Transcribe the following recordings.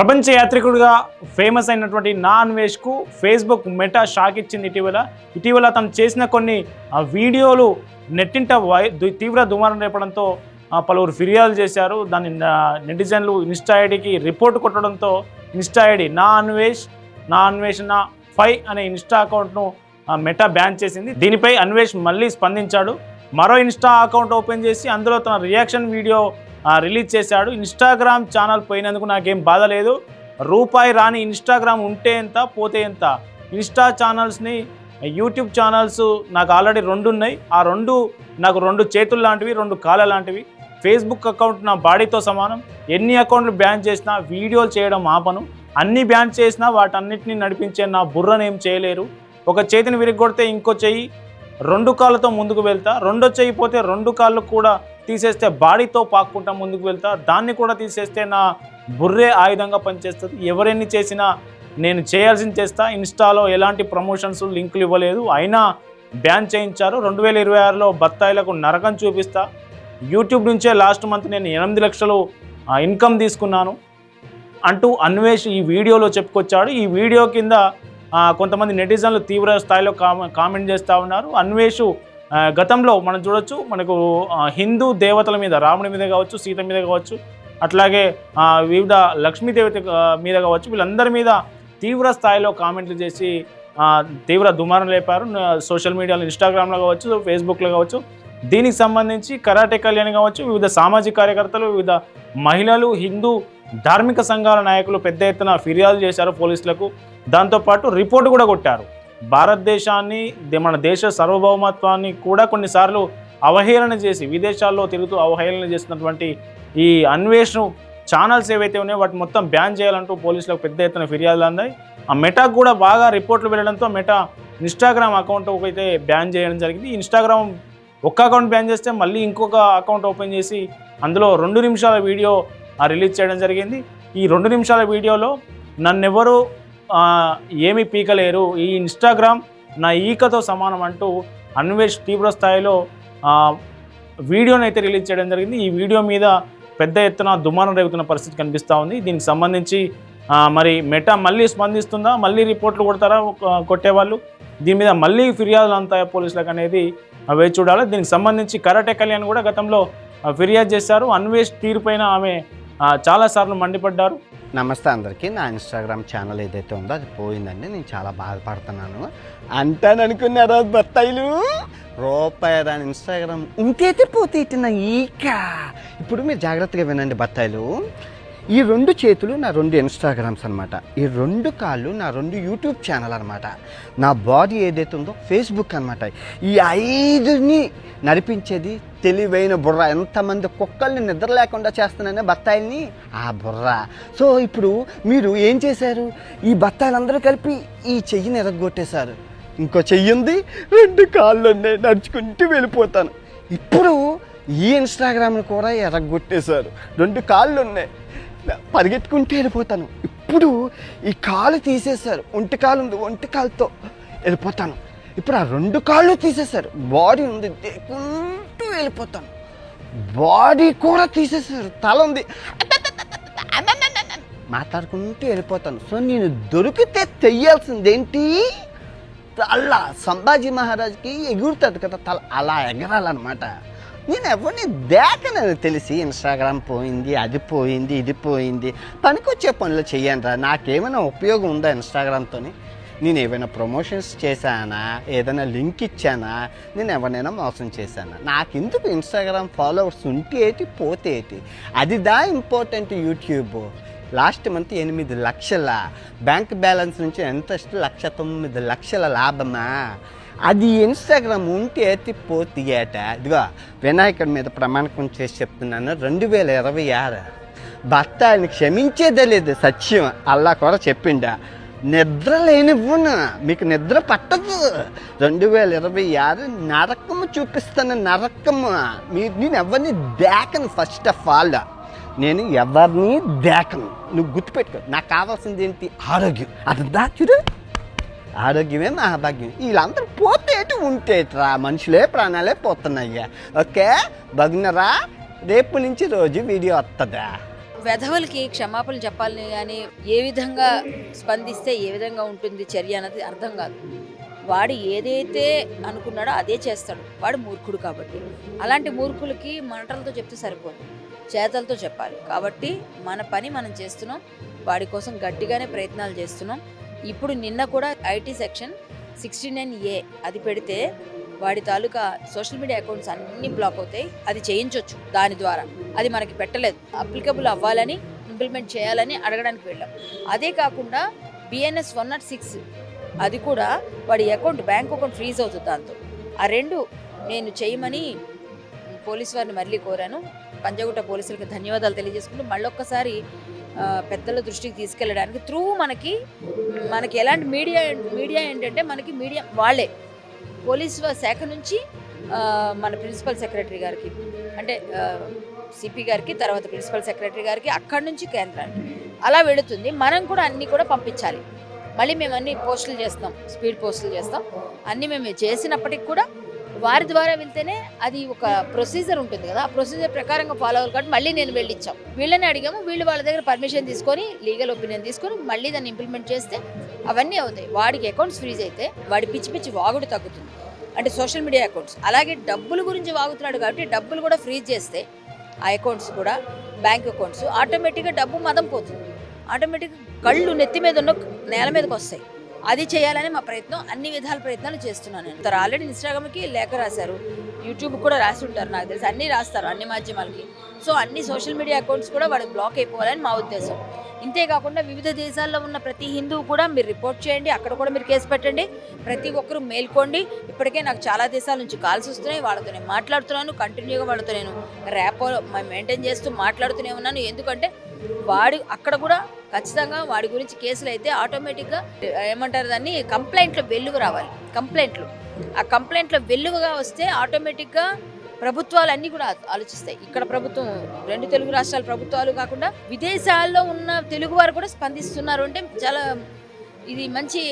ప్రపంచ యాత్రికుడిగా ఫేమస్ అయినటువంటి నా అన్వేష్కు ఫేస్బుక్ మెటా షాక్ ఇచ్చింది. ఇటీవల తను చేసిన కొన్ని వీడియోలు నెట్టింట తీవ్ర దుమారం రేపడంతో పలువురు ఫిర్యాదు చేశారు. దాన్ని నెటిజన్లు ఇన్స్టా ఐడికి రిపోర్ట్ కొట్టడంతో ఇన్స్టా ఐడి నా అన్వేషణ 5 అనే ఇన్స్టా అకౌంట్ను మెటా బ్యాన్ చేసింది. దీనిపై అన్వేష్ మళ్ళీ స్పందించాడు. మరో ఇన్స్టా అకౌంట్ ఓపెన్ చేసి అందులో తన రియాక్షన్ వీడియో రిలీజ్ చేశాడు. ఇన్స్టాగ్రామ్ ఛానల్ పోయినందుకు నాకేం బాధ లేదు. రూపాయి రాని ఇన్స్టాగ్రామ్ ఉంటే ఎంత పోతే ఎంత. ఇన్స్టా ఛానల్స్ని యూట్యూబ్ ఛానల్స్ నాకు ఆల్రెడీ 2 ఉన్నాయి. ఆ 2 నాకు 2 చేతులు లాంటివి, 2 కాళ్ళ లాంటివి. ఫేస్బుక్ అకౌంట్ నా బాడీతో సమానం. ఎన్ని అకౌంట్లు బ్యాన్ చేసినా వీడియోలు చేయడం ఆపను. అన్ని బ్యాన్ చేసినా వాటన్నిటిని నడిపించే నా బుర్రనేం చేయలేరు. ఒక చేతిని విరిగొడితే ఇంకో చెయ్యి 2 కాళ్ళతో ముందుకు వెళ్తా. రెండో చెయ్యి పోతే 2 కాళ్ళు కూడా తీసేస్తే బాడీతో పాక్కుంటా ముందుకు వెళ్తా. దాన్ని కూడా తీసేస్తే నా బుర్రే ఆయుధంగా పనిచేస్తుంది. ఎవరెన్ని చేసినా నేను చేయాల్సింది చేస్తా. ఇన్స్టాలో ఎలాంటి ప్రమోషన్స్ లింకులు ఇవ్వలేదు, అయినా బ్యాన్ చేయించారు. 2026లో బత్తాయిలకు నరకం చూపిస్తా. యూట్యూబ్ నుంచే లాస్ట్ మంత్ నేను 8 లక్షలు ఇన్కమ్ తీసుకున్నాను అంటూ అన్వేష్ ఈ వీడియోలో చెప్పుకొచ్చాడు. ఈ వీడియో కింద కొంతమంది నెటిజన్లు తీవ్ర స్థాయిలో కామెంట్ చేస్తూ ఉన్నారు. అన్వేష్ గతంలో మనం చూడొచ్చు, మనకు హిందూ దేవతల మీద, రాముడి మీద కావచ్చు, సీత మీద కావచ్చు, అట్లాగే వివిధ లక్ష్మీదేవత మీద కావచ్చు, వీళ్ళందరి మీద తీవ్ర స్థాయిలో కామెంట్లు చేసి తీవ్ర దుమారం లేపారు. సోషల్ మీడియాలో ఇన్స్టాగ్రామ్లో కావచ్చు, ఫేస్బుక్లో కావచ్చు. దీనికి సంబంధించి కరాటే కళ్యాణ్ కావచ్చు, వివిధ సామాజిక కార్యకర్తలు, వివిధ మహిళలు, హిందూ ధార్మిక సంఘాల నాయకులు పెద్ద ఎత్తున ఫిర్యాదు చేశారు పోలీసులకు. దాంతోపాటు రిపోర్టు కూడా కొట్టారు. భారతదేశాన్ని, మన దేశ సార్వభౌమత్వాన్ని కూడా కొన్నిసార్లు అవహేళన చేసి విదేశాల్లో తిరుగుతూ అవహేళన చేసినటువంటి ఈ అన్వేష్ ఛానల్స్ ఏవైతే ఉన్నాయో వాటి మొత్తం బ్యాన్ చేయాలంటూ పోలీసులకు పెద్ద ఎత్తున ఫిర్యాదులు అందాయి. ఆ మెటాకు కూడా బాగా రిపోర్ట్లు వెళ్ళడంతో మెటా ఇన్స్టాగ్రామ్ అకౌంట్ అయితే బ్యాన్ చేయడం జరిగింది. ఇన్స్టాగ్రామ్ ఒక్క అకౌంట్ బ్యాన్ చేస్తే మళ్ళీ ఇంకొక అకౌంట్ ఓపెన్ చేసి అందులో 2 నిమిషాల వీడియో రిలీజ్ చేయడం జరిగింది. ఈ 2 నిమిషాల వీడియోలో నన్నెవరు ఏమీ పీకలేరు, ఈ ఇన్స్టాగ్రామ్ నా ఈకతో సమానం అంటూ అన్వేష్ తీవ్ర స్థాయిలో వీడియోని అయితే రిలీజ్ చేయడం జరిగింది. ఈ వీడియో మీద పెద్ద ఎత్తున దుమారం రేగుతున్న పరిస్థితి కనిపిస్తూ ఉంది. దీనికి సంబంధించి మరి మెటా మళ్ళీ స్పందిస్తుందా, మళ్ళీ రిపోర్ట్లు కొట్టేవాళ్ళు, దీని మీద మళ్ళీ ఫిర్యాదులు అంతాయా పోలీసులకు అనేది వేచి చూడాలి. దీనికి సంబంధించి కరాటే కళ్యాణ్ కూడా గతంలో ఫిర్యాదు చేశారు. అన్వేష్ తీరుపైన ఆమె చాలాసార్లు మండిపడ్డారు. నమస్తే అందరికీ. నా ఇన్స్టాగ్రామ్ ఛానల్ ఏదైతే ఉందో అది పోయిందండి. నేను చాలా బాధపడుతున్నాను. అంటాననుకున్నారా బత్తాయిలు? రూపాయి రాని ఇన్స్టాగ్రామ్ ఉంటేతే పోతే ఇట్టిన ఈక. ఇప్పుడు మీరు జాగ్రత్తగా వినండి బత్తాయిలు. ఈ 2 చేతులు నా 2 ఇన్స్టాగ్రామ్స్ అనమాట. ఈ 2 కాళ్ళు నా 2 యూట్యూబ్ ఛానల్ అనమాట. నా బాడీ ఏదైతే ఉందో ఫేస్బుక్ అనమాట. ఈ 5ని నడిపించేది తెలివైన బుర్ర. ఎంతమంది కుక్కల్ని నిద్ర లేకుండా చేస్తున్నానే బత్తాయిల్ని, ఆ బుర్ర. సో ఇప్పుడు మీరు ఏం చేశారు? ఈ బత్తాయిలందరూ కలిపి ఈ చెయ్యిని ఎరగొట్టేశారు. ఇంకో చెయ్యి ఉంది, 2 కాళ్ళు ఉన్నాయి, నడుచుకుంటూ వెళ్ళిపోతాను. ఇప్పుడు ఈ ఇన్స్టాగ్రామ్ని కూడా ఎరగొట్టేశారు. 2 కాళ్ళు ఉన్నాయి, పరిగెట్టుకుంటూ వెళ్ళిపోతాను. ఇప్పుడు ఈ కాలు తీసేశారు, ఒంటి కాలు ఉంది, ఒంటి కాలుతో వెళ్ళిపోతాను. ఇప్పుడు ఆ 2 కాళ్ళు తీసేశారు, బాడీ ఉంది, దేకుంటూ వెళ్ళిపోతాను. బాడీ కూడా తీసేశారు, తల ఉంది, మాట్లాడుకుంటూ వెళ్ళిపోతాను. సో నేను దొరికితే తెయ్యాల్సిందేంటి? అలా సంభాజీ మహారాజ్కి ఎగురుతుంది కదా తల, అలా ఎగరాలన్నమాట. నేను ఎవరిని దేకనని తెలిసి ఇన్స్టాగ్రామ్ పోయింది, అది పోయింది, ఇది పోయింది. పనికొచ్చే పనులు చెయ్యండి రా. నాకేమైనా ఉపయోగం ఉందా ఇన్స్టాగ్రామ్తో? నేను ఏమైనా ప్రమోషన్స్ చేశానా, ఏదైనా లింక్ ఇచ్చానా, నేను ఎవరినైనా మోసం చేశానా? నాకెందుకు ఇన్స్టాగ్రామ్ ఫాలోవర్స్ ఉంటే ఏంటి, పోతే ఏంటి? అది ఇంపార్టెంట్. యూట్యూబ్ లాస్ట్ మంత్ 8 లక్షల బ్యాంక్ బ్యాలెన్స్ నుంచి ఎంత 1,09,00,000 లాభమా? అది ఇన్స్టాగ్రామ్ ఉంటే ఎత్తి పోతే ఏట. ఇదిగో వినాయకుడి మీద ప్రమాణకం చేసి చెప్తున్నాను, 2026 బత్తాయిని క్షమించేదే లేదు. సత్యం అల్లా కూడా చెప్పిండా. నిద్ర లేనివ్వను, మీకు నిద్ర పట్టదు. 2026 నరకము చూపిస్తాను, నరకము. నేను ఎవరిని దేకను. ఫస్ట్ ఆఫ్ ఆల్ నేను ఎవరిని దేకను. నువ్వు గుర్తుపెట్టుకో. నాకు కావాల్సింది ఏంటి? ఆరోగ్యం. అది చూడు, ఆరోగ్యమే మహాభాగ్యం. వీళ్ళందరూ పోతే ఉంటేట్రా, మనుషులే ప్రాణాలే పోతున్నాయ్యా. ఓకే బగ్నరా, రేపు నుంచి రోజు వీడియో వస్తుందా? వెధవలకి క్షమాపణలు చెప్పాలని కానీ ఏ విధంగా స్పందిస్తే ఏ విధంగా ఉంటుంది చర్య అన్నది అర్థం కాదు. వాడు ఏదైతే అనుకున్నాడో అదే చేస్తాడు. వాడు మూర్ఖుడు కాబట్టి. అలాంటి మూర్ఖులకి మాటలతో చెప్తే సరిపోదు, చేతలతో చెప్పాలి. కాబట్టి మన పని మనం చేస్తున్నాం, వాడి కోసం గట్టిగానే ప్రయత్నాలు చేస్తున్నాం. ఇప్పుడు నిన్న కూడా ఐటీ సెక్షన్ 69A అది పెడితే వాడి తాలూకా సోషల్ మీడియా అకౌంట్స్ అన్నీ బ్లాక్ అవుతాయి. అది చేయించవచ్చు దాని ద్వారా. అది మనకి పెట్టలేదు. అప్లికబుల్ అవ్వాలని, ఇంప్లిమెంట్ చేయాలని అడగడానికి వెళ్ళాం. అదే కాకుండా BNS 106 అది కూడా వాడి అకౌంట్, బ్యాంక్ అకౌంట్ ఫ్రీజ్ అవుతుంది దాంతో. ఆ రెండు నేను చేయమని పోలీసు వారిని మళ్ళీ కోరాను. పంజగుట్ట పోలీసులకి ధన్యవాదాలు తెలియజేసుకుంటూ మళ్ళొక్కసారి పెద్దల దృష్టికి తీసుకెళ్ళడానికి త్రూ మనకి ఎలాంటి మీడియా ఏంటంటే మనకి మీడియా వాళ్ళే పోలీసు శాఖ నుంచి మన ప్రిన్సిపల్ సెక్రటరీ గారికి, అంటే సిపి గారికి, తర్వాత ప్రిన్సిపల్ సెక్రటరీ గారికి, అక్కడి నుంచి కేంద్రానికి అలా వెళుతుంది. మనం కూడా అన్నీ కూడా పంపించాలి. మళ్ళీ మేము అన్ని పోస్టులు చేస్తాం, స్పీడ్ పోస్టులు చేస్తాం. అన్నీ మేము చేసినప్పటికి కూడా వారి ద్వారా వెళ్తేనే అది ఒక ప్రొసీజర్ ఉంటుంది కదా, ఆ ప్రొసీజర్ ప్రకారంగా ఫాలో అవ్వాలి. కాబట్టి మళ్ళీ నేను వెళ్ళిచ్చాం, వీళ్ళని అడిగాము. వీళ్ళు వాళ్ళ దగ్గర పర్మిషన్ తీసుకొని, లీగల్ ఒపీనియన్ తీసుకొని మళ్ళీ దాన్ని ఇంప్లిమెంట్ చేస్తే అవన్నీ అవుతాయి. వాడికి అకౌంట్స్ ఫ్రీజ్ అయితే వాడి పిచ్చి వాగుడు తగ్గుతుంది, అంటే సోషల్ మీడియా అకౌంట్స్. అలాగే డబ్బుల గురించి వాగుతున్నాడు కాబట్టి డబ్బులు కూడా ఫ్రీజ్ చేస్తే ఆ అకౌంట్స్ కూడా, బ్యాంక్ అకౌంట్స్, ఆటోమేటిక్గా డబ్బు మదం పోతుంది. ఆటోమేటిక్గా కళ్ళు నెత్తి మీద ఉన్న నేల మీదకి వస్తాయి. అది చేయాలని మా ప్రయత్నం, అన్ని విధాల ప్రయత్నాలు చేస్తున్నాను నేను. తను ఆల్రెడీ ఇన్స్టాగ్రామ్కి లేఖ రాశారు, యూట్యూబ్ కూడా రాసి ఉంటారు నాకు తెలిసి, అన్నీ రాస్తారు అన్ని మాధ్యమాలకి. సో అన్ని సోషల్ మీడియా అకౌంట్స్ కూడా వాడు బ్లాక్ అయిపోవాలని మా ఉద్దేశం. ఇంతేకాకుండా వివిధ దేశాల్లో ఉన్న ప్రతి హిందువు కూడా మీరు రిపోర్ట్ చేయండి, అక్కడ కూడా మీరు కేసు పెట్టండి, ప్రతి ఒక్కరూ మేల్కోండి. ఇప్పటికే నాకు చాలా దేశాల నుంచి కాల్స్ వస్తున్నాయి, వాళ్ళతో నేను మాట్లాడుతున్నాను, కంటిన్యూగా వాళ్ళతో నేను ర్యాపో మెయింటైన్ చేస్తూ మాట్లాడుతూనే ఉన్నాను. ఎందుకంటే వాడు అక్కడ కూడా ఖచ్చితంగా వాడి గురించి కేసులు అయితే ఆటోమేటిక్గా ఏమంటారు దాన్ని, కంప్లైంట్లో వెలుగు రావాలి. ఆ కంప్లైంట్లో వెలుగుగా వస్తే ఆటోమేటిక్గా ప్రభుత్వాలు అన్నీ కూడా ఆలోచిస్తాయి. ఇక్కడ ప్రభుత్వం, 2 తెలుగు రాష్ట్రాల ప్రభుత్వాలు కాకుండా విదేశాల్లో ఉన్న తెలుగు వారు కూడా స్పందిస్తున్నారు అంటే చాలా ఇది మంచి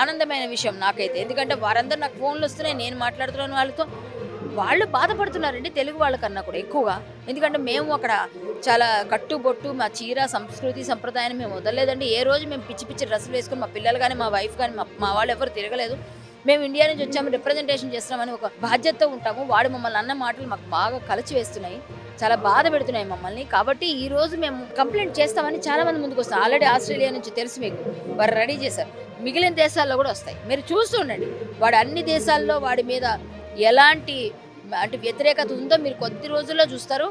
ఆనందమైన విషయం నాకైతే. ఎందుకంటే వారందరూ నాకు ఫోన్లు వస్తున్నాయి, నేను మాట్లాడుతున్నాను వాళ్ళతో. వాళ్ళు బాధపడుతున్నారండి తెలుగు వాళ్ళకన్నా కూడా ఎక్కువగా. ఎందుకంటే మేము అక్కడ చాలా కట్టుబొట్టు, మా చీర, సంస్కృతి, సంప్రదాయాన్ని మేము వదలలేదండి. ఏ రోజు మేము పిచ్చి డ్రెస్సులు వేసుకొని మా పిల్లలు కానీ, మా వైఫ్ కానీ, మా వాళ్ళు ఎవరు తిరగలేదు. మేము ఇండియా నుంచి వచ్చాము, రిప్రజెంటేషన్ చేస్తున్నామని ఒక బాధ్యతతో ఉంటాము. వాడు మమ్మల్ని అన్న మాటలు మాకు బాగా కలిసి వేస్తున్నాయి, చాలా బాధ పెడుతున్నాయి మమ్మల్ని. కాబట్టి ఈ రోజు మేము కంప్లైంట్ చేస్తామని చాలా మంది ముందుకు వస్తాం. ఆల్రెడీ ఆస్ట్రేలియా నుంచి తెలుసు మీకు, వారు రెడీ చేశారు. మిగిలిన దేశాల్లో కూడా వస్తాయి, మీరు చూస్తూ ఉండండి. వాడు అన్ని దేశాల్లో వాడి మీద ఎలాంటి అంటే వ్యతిరేకత ఉందో మీరు కొద్ది రోజుల్లో చూస్తారు.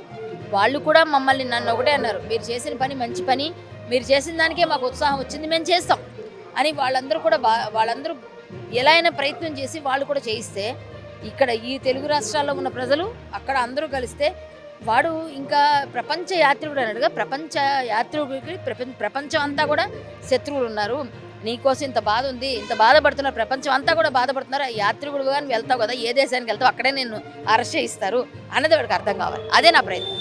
వాళ్ళు కూడా మమ్మల్ని, నన్ను ఒకటే అన్నారు, మీరు చేసిన పని మంచి పని, మీరు చేసిన దానికే మాకు ఉత్సాహం వచ్చింది, మేము చేస్తాం అని వాళ్ళందరూ కూడా వాళ్ళందరూ ఎలా అయినా ప్రయత్నం చేసి వాళ్ళు కూడా చేయిస్తే, ఇక్కడ ఈ తెలుగు రాష్ట్రాల్లో ఉన్న ప్రజలు అక్కడ అందరూ కలిస్తే వాడు ఇంకా ప్రపంచ యాత్రికుడు అన్నాడుగా, ప్రపంచ యాత్రికుడికి ప్రపంచం అంతా కూడా శత్రువులు ఉన్నారు. నీకోసం ఇంత బాధ ఉంది, ఇంత బాధపడుతున్నారు, ప్రపంచం అంతా కూడా బాధపడుతున్నారు. యాత్రికుడు కానీ వెళ్తావు కదా, ఏ దేశానికి వెళ్తావు అక్కడే నిన్ను అరెస్ట్ చేయిస్తారు అన్నది వాడికి అర్థం కావాలి. అదే నా ప్రయత్నం.